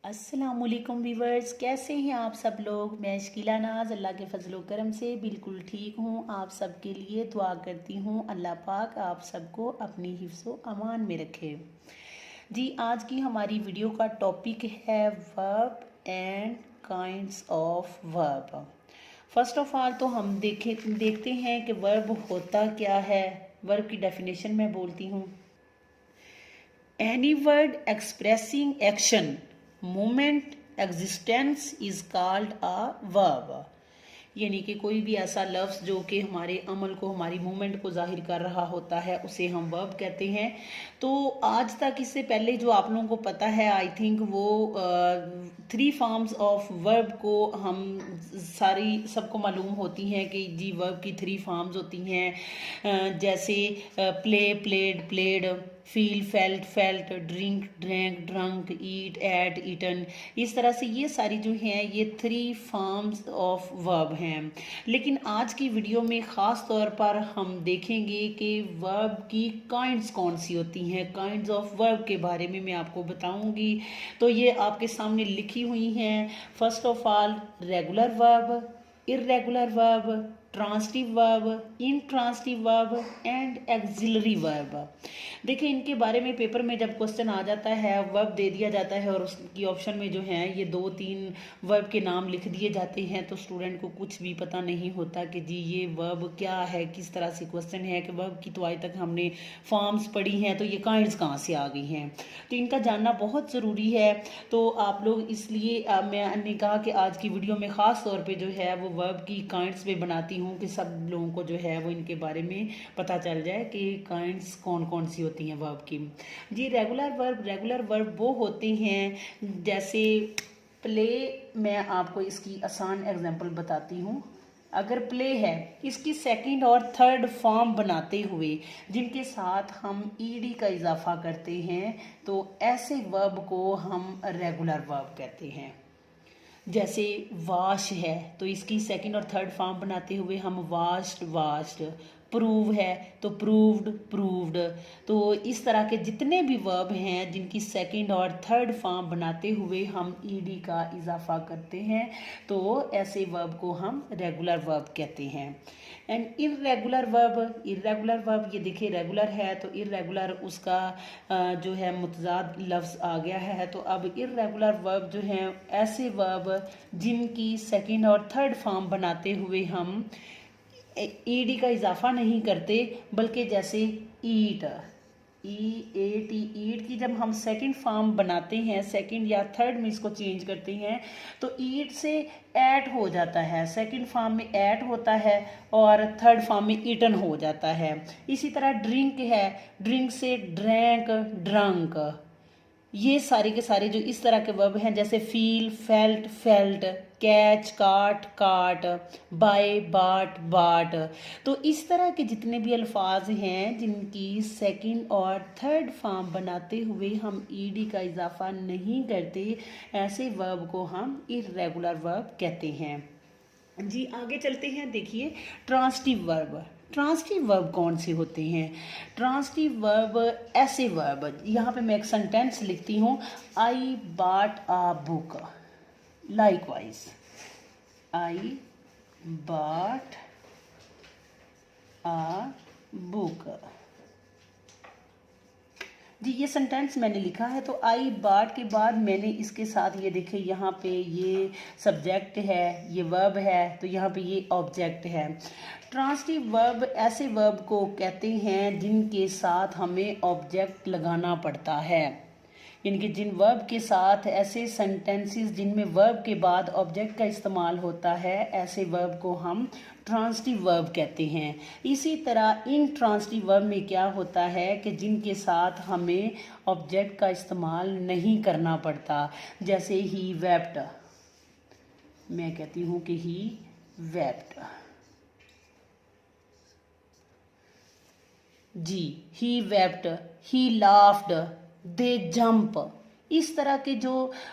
अस्सलामुअलैकुम व्यूवर्स, कैसे हैं आप सब लोग। मैं शकीला नाज अल्लाह के फजलो करम से बिल्कुल ठीक हूँ। आप सब के लिए दुआ करती हूँ, अल्लाह पाक आप सबको अपनी हिफ्ज़ो अमान में रखे। जी, आज की हमारी वीडियो का टॉपिक है verb and kinds of verb. First of all तो हम देखते हैं कि वर्ब होता क्या है। वर्ब की डेफिनेशन मैं बोलती हूँ। Any word expressing action, movement, existence is called a verb। यानी कि कोई भी ऐसा लफ्ज़ जो कि हमारे अमल को, हमारी मूवमेंट को जाहिर कर रहा होता है, उसे हम वर्ब कहते हैं। तो आज तक इससे पहले जो आप लोगों को पता है, आई थिंक वो 3 फॉर्म्स ऑफ वर्ब को हम सबको मालूम होती हैं कि जी वर्ब की 3 फॉर्म्स होती हैं। जैसे play, played, played, feel, felt, felt, drink, drank, drunk, eat, ate, eaten. इस तरह से ये सारी जो हैं ये 3 फॉर्म्स ऑफ वर्ब हैं। लेकिन आज की वीडियो में ख़ास तौर पर हम देखेंगे कि वर्ब की काइंड्स कौन सी होती हैं। काइंड्स ऑफ वर्ब के बारे में मैं आपको बताऊंगी। तो ये आपके सामने लिखी हुई हैं। First of all regular verb, irregular verb, transitive verb, intransitive verb and axillary verb. देखिए, इनके बारे में पेपर में जब क्वेश्चन आ जाता है, वर्ब दे दिया जाता है और उसकी ऑप्शन में जो है ये 2-3 वर्ब के नाम लिख दिए जाते हैं, तो स्टूडेंट को कुछ भी पता नहीं होता कि जी ये वर्ब क्या है, किस तरह से क्वेश्चन है कि वर्ब की तो आज तक हमने फॉर्म्स पढ़ी हैं, तो ये काइंड्स कहाँ से आ गई हैं। तो इनका जानना बहुत ज़रूरी है। तो आप लोग इसलिए मैंने कहा कि आज की वीडियो में ख़ास तौर पे जो है वो वर्ब की काइंड्स में बनाती हूँ कि सब लोगों को जो है वो इनके बारे में पता चल जाए कि काइंड्स कौन कौन सी होती हैं वर्ब की। जी, रेगुलर वर्ब वो होते हैं जैसे प्ले। मैं आपको इसकी आसान एग्जांपल बताती हूँ। अगर प्ले है, इसकी सेकंड और थर्ड फॉर्म बनाते हुए जिनके साथ हम ईडी का इजाफा करते हैं, तो ऐसे वर्ब को हम रेगुलर वर्ब कहते हैं। जैसे वाश है, तो इसकी सेकंड और थर्ड फॉर्म बनाते हुए हम वाश्ड, वाश्ड। प्रूव है तो प्रूव्ड, प्रूव्ड। तो इस तरह के जितने भी वर्ब हैं जिनकी सेकंड और थर्ड फॉर्म बनाते हुए हम ईडी का इजाफा करते हैं, तो ऐसे वर्ब को हम रेगुलर वर्ब कहते हैं। एंड इर्रेगुलर वर्ब, ये देखिए रेगुलर है तो इर्रेगुलर उसका जो है मुतजाद लफ्ज़ आ गया है। तो अब इर्रेगुलर वर्ब जो है ऐसे वर्ब जिनकी सेकंड और थर्ड फॉर्म बनाते हुए हम ईडी का इजाफा नहीं करते, बल्कि जैसे ईट, EAT, ईट की जब हम सेकंड फॉर्म बनाते हैं, सेकंड या थर्ड में इसको चेंज करते हैं, तो ईट से एट हो जाता है, सेकंड फॉर्म में एट होता है और थर्ड फॉर्म में ईटन हो जाता है। इसी तरह ड्रिंक है, ड्रिंक से ड्रैंक, ड्रंक। ये सारे के सारे जो इस तरह के वर्ब हैं, जैसे फील, फेल्ट, फेल्ट, कैच, काट, काट, बाय, बाट, बाट। तो इस तरह के जितने भी अल्फाज हैं जिनकी सेकंड और थर्ड फॉर्म बनाते हुए हम ईडी का इजाफा नहीं करते, ऐसे वर्ब को हम इर्रेगुलर वर्ब कहते हैं। जी, आगे चलते हैं। देखिए, ट्रांसिटिव वर्ब कौन से होते हैं। ट्रांसिटिव वर्ब ऐसे वर्ब, यहाँ पे मैं एक सेंटेंस लिखती हूँ, I bought a book. Likewise, I bought a book. जी, ये सेंटेंस मैंने लिखा है, तो आई बाट के बाद मैंने इसके साथ ये देखिए यहाँ पे ये सब्जेक्ट है, ये वर्ब है, तो यहाँ पे ये ऑब्जेक्ट है। ट्रांसिटिव वर्ब ऐसे वर्ब को कहते हैं जिनके साथ हमें ऑब्जेक्ट लगाना पड़ता है। यानी कि जिन वर्ब के साथ, ऐसे सेंटेंसेस जिनमें वर्ब के बाद ऑब्जेक्ट का इस्तेमाल होता है, ऐसे वर्ब को हम ट्रांसिटिव वर्ब कहते हैं। इसी तरह इन ट्रांसिटिव वर्ब में क्या होता है कि जिनके साथ हमें ऑब्जेक्ट का इस्तेमाल नहीं करना पड़ता। जैसे ही वेप्ट, मैं कहती हूँ कि ही वेप्ट। जी, he wept, he laughed, they jump, इस तरह के जो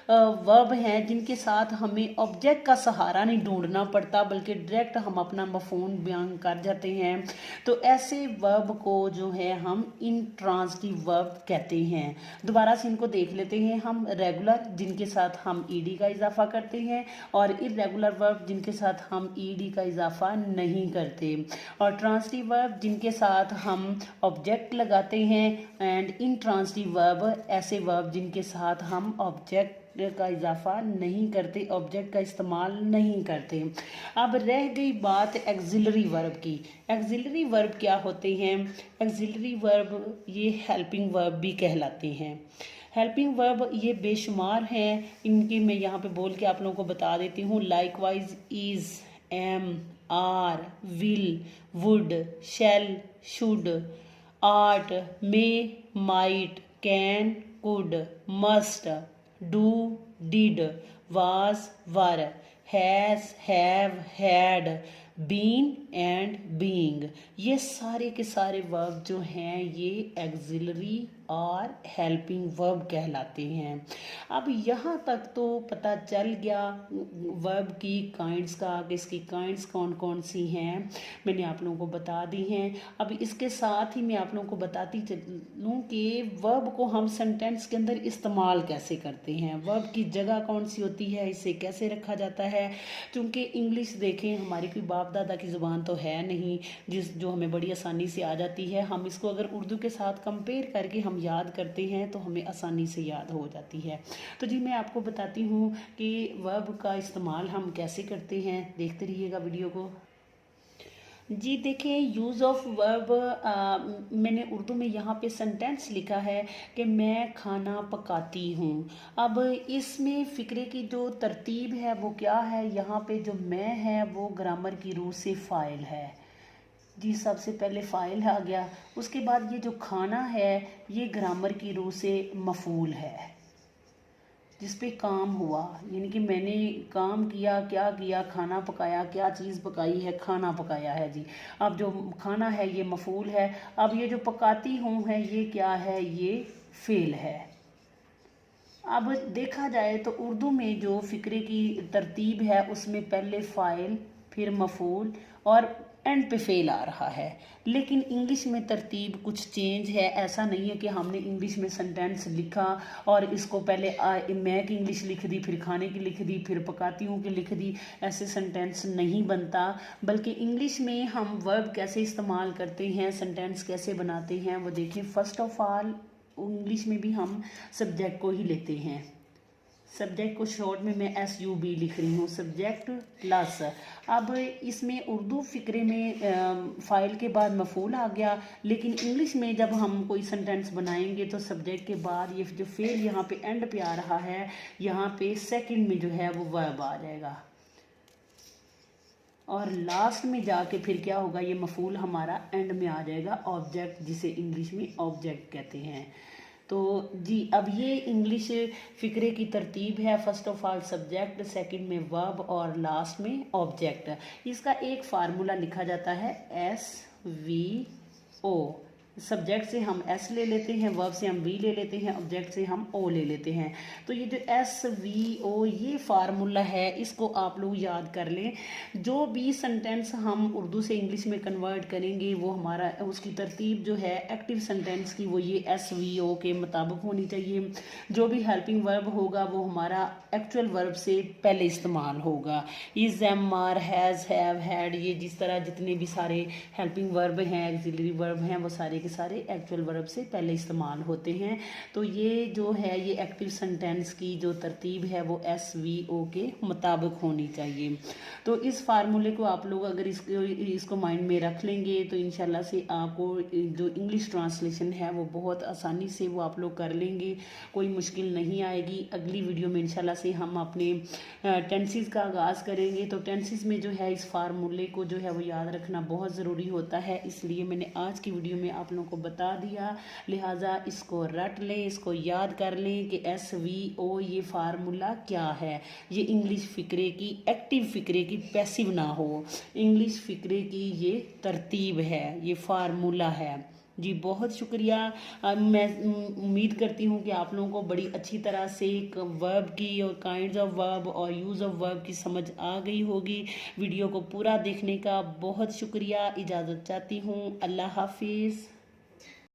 वर्ब हैं जिनके साथ हमें ऑब्जेक्ट का सहारा नहीं ढूंढना पड़ता बल्कि डायरेक्ट हम अपना मफहूम बयान कर जाते हैं, तो ऐसे वर्ब को जो है हम इंट्रांजिटिव वर्ब कहते हैं। दोबारा से इनको देख लेते हैं हम। रेगुलर जिनके साथ हम ईडी का इजाफा करते हैं, और इर्रेगुलर वर्ब जिनके साथ हम ईडी का इजाफा नहीं करते, और ट्रांजिटिव वर्ब जिनके साथ हम ऑब्जेक्ट लगाते हैं, एंड इंट्रांजिटिव वर्ब ऐसे वर्ब जिनके साथ हम ऑब्जेक्ट का इजाफा नहीं करते, ऑब्जेक्ट का इस्तेमाल नहीं करते। अब रह गई बात एक्सिलरी वर्ब की। एक्सिलरी वर्ब क्या होते हैं? एक्सिलरी वर्ब ये हेल्पिंग वर्ब भी कहलाते हैं। हेल्पिंग वर्ब ये बेशुमार हैं, इनकी मैं यहाँ पे बोल के आप लोगों को बता देती हूँ। Likewise, is, am, are, will, would, shall, should, art, may, might, can, could, must, do, did, was, were, has, have, had, been and being, ये सारे के सारे वर्ब जो हैं ये एक्सिलरी और हेल्पिंग वर्ब कहलाते हैं। अब यहाँ तक तो पता चल गया वर्ब की काइंड्स का, कि इसकी काइंड्स कौन कौन सी हैं, मैंने आप लोगों को बता दी हैं। अब इसके साथ ही मैं आप लोगों को बताती चलूँ कि वर्ब को हम सेंटेंस के अंदर इस्तेमाल कैसे करते हैं, वर्ब की जगह कौन सी होती है, इसे कैसे रखा जाता है। क्योंकि इंग्लिश देखें हमारी कोई बाप दादा की ज़ुबान तो है नहीं जो हमें बड़ी आसानी से आ जाती है। हम इसको अगर उर्दू के साथ कंपेयर करके हम याद करते हैं तो हमें आसानी से याद हो जाती है। तो जी मैं आपको बताती हूँ कि वर्ब का इस्तेमाल हम कैसे करते हैं, देखते रहिएगा वीडियो को। जी देखिए, यूज़ ऑफ वर्ब मैंने उर्दू में यहाँ पे सेंटेंस लिखा है कि मैं खाना पकाती हूँ। अब इसमें फ़िक्रे की जो तरतीब है वो क्या है, यहाँ पे जो मैं है वो ग्रामर की रूह से फ़ाइल है। जी सबसे पहले फ़ाइल आ गया, उसके बाद ये जो खाना है ये ग्रामर की रूह से मफ़ूल है जिस पे काम हुआ, यानी कि मैंने काम किया, क्या किया, खाना पकाया, क्या चीज़ पकाई है, खाना पकाया है जी। अब जो खाना है ये मफ़ूल है। अब ये जो पकाती हूँ है ये क्या है, ये फ़ेल है। अब देखा जाए तो उर्दू में जो फ़िक्रे की तरतीब है उसमें पहले फ़ाइल, फिर मफ़ूल और एंड पे फेल आ रहा है। लेकिन इंग्लिश में तरतीब कुछ चेंज है। ऐसा नहीं है कि हमने इंग्लिश में सेंटेंस लिखा और इसको पहले मैं की इंग्लिश लिख दी, फिर खाने की लिख दी, फिर पकाती हूँ की लिख दी। ऐसे सेंटेंस नहीं बनता, बल्कि इंग्लिश में हम वर्ब कैसे इस्तेमाल करते हैं, सेंटेंस कैसे बनाते हैं वो देखें। फर्स्ट ऑफ ऑल इंग्लिश में भी हम सब्जेक्ट को ही लेते हैं। सब्जेक्ट को शॉर्ट में मैं SUB लिख रही हूँ, सब्जेक्ट प्लस। अब इसमें उर्दू फ़िक्रे में फ़ाइल के बाद मफ़ूल आ गया, लेकिन इंग्लिश में जब हम कोई सेंटेंस बनाएंगे तो सब्जेक्ट के बाद ये जो फेल यहाँ पे एंड पे आ रहा है, यहाँ पे सेकंड में जो है वो वर्ब आ जाएगा, और लास्ट में जाके फिर क्या होगा, ये मफ़ूल हमारा एंड में आ जाएगा, ऑब्जेक्ट, जिसे इंग्लिश में ऑब्जेक्ट कहते हैं। तो जी अब ये इंग्लिश फ़िक्रे की तरतीब है। First of all subject, second में वर्ब और लास्ट में ऑब्जेक्ट। इसका एक फार्मूला लिखा जाता है SVO। सब्जेक्ट से हम S ले लेते हैं, वर्ब से हम V ले लेते हैं, ऑब्जेक्ट से हम O ले लेते हैं। तो ये जो SVO ये फार्मूला है, इसको आप लोग याद कर लें। जो भी सेंटेंस हम उर्दू से इंग्लिश में कन्वर्ट करेंगे वो हमारा उसकी तरतीब जो है एक्टिव सेंटेंस की वो ये SVO के मुताबिक होनी चाहिए। जो भी हेल्पिंग वर्ब होगा वो हमारा एक्चुअल वर्ब से पहले इस्तेमाल होगा। Is, am, are, has, have, had, ये जिस तरह जितने भी सारे हेल्पिंग वर्ब हैं, एक्सिलरी वर्ब हैं, वो सारे के सारे एक्चुअल वर्ब से पहले इस्तेमाल होते हैं। तो ये जो है ये एक्टिव सेंटेंस की जो तरतीब है वो SVO के मुताबिक होनी चाहिए। तो इस फार्मूले को आप लोग अगर इसको माइंड में रख लेंगे तो इंशाल्लाह से आपको जो इंग्लिश ट्रांसलेशन है वो बहुत आसानी से वो आप लोग कर लेंगे, कोई मुश्किल नहीं आएगी। अगली वीडियो में इंशाल्लाह से हम अपने टेंसेस का आगाज़ करेंगे। तो टेंसेस में जो है इस फार्मूले को जो है वो याद रखना बहुत ज़रूरी होता है, इसलिए मैंने आज की वीडियो में आप लोगों को बता दिया। लिहाजा इसको रट लें, इसको याद कर लें कि SVO ये फार्मूला क्या है। ये इंग्लिश फ़िक्रे की, एक्टिव फ़िक्रे की, पैसिव ना हो, इंग्लिश फ़िक्रे की ये तरतीब है, ये फार्मूला है। जी बहुत शुक्रिया। मैं उम्मीद करती हूँ कि आप लोगों को बड़ी अच्छी तरह से वर्ब की और काइंड्स ऑफ वर्ब और यूज़ ऑफ वर्ब की समझ आ गई होगी। वीडियो को पूरा देखने का बहुत शुक्रिया। इजाज़त चाहती हूँ। अल्लाह हाफिज़।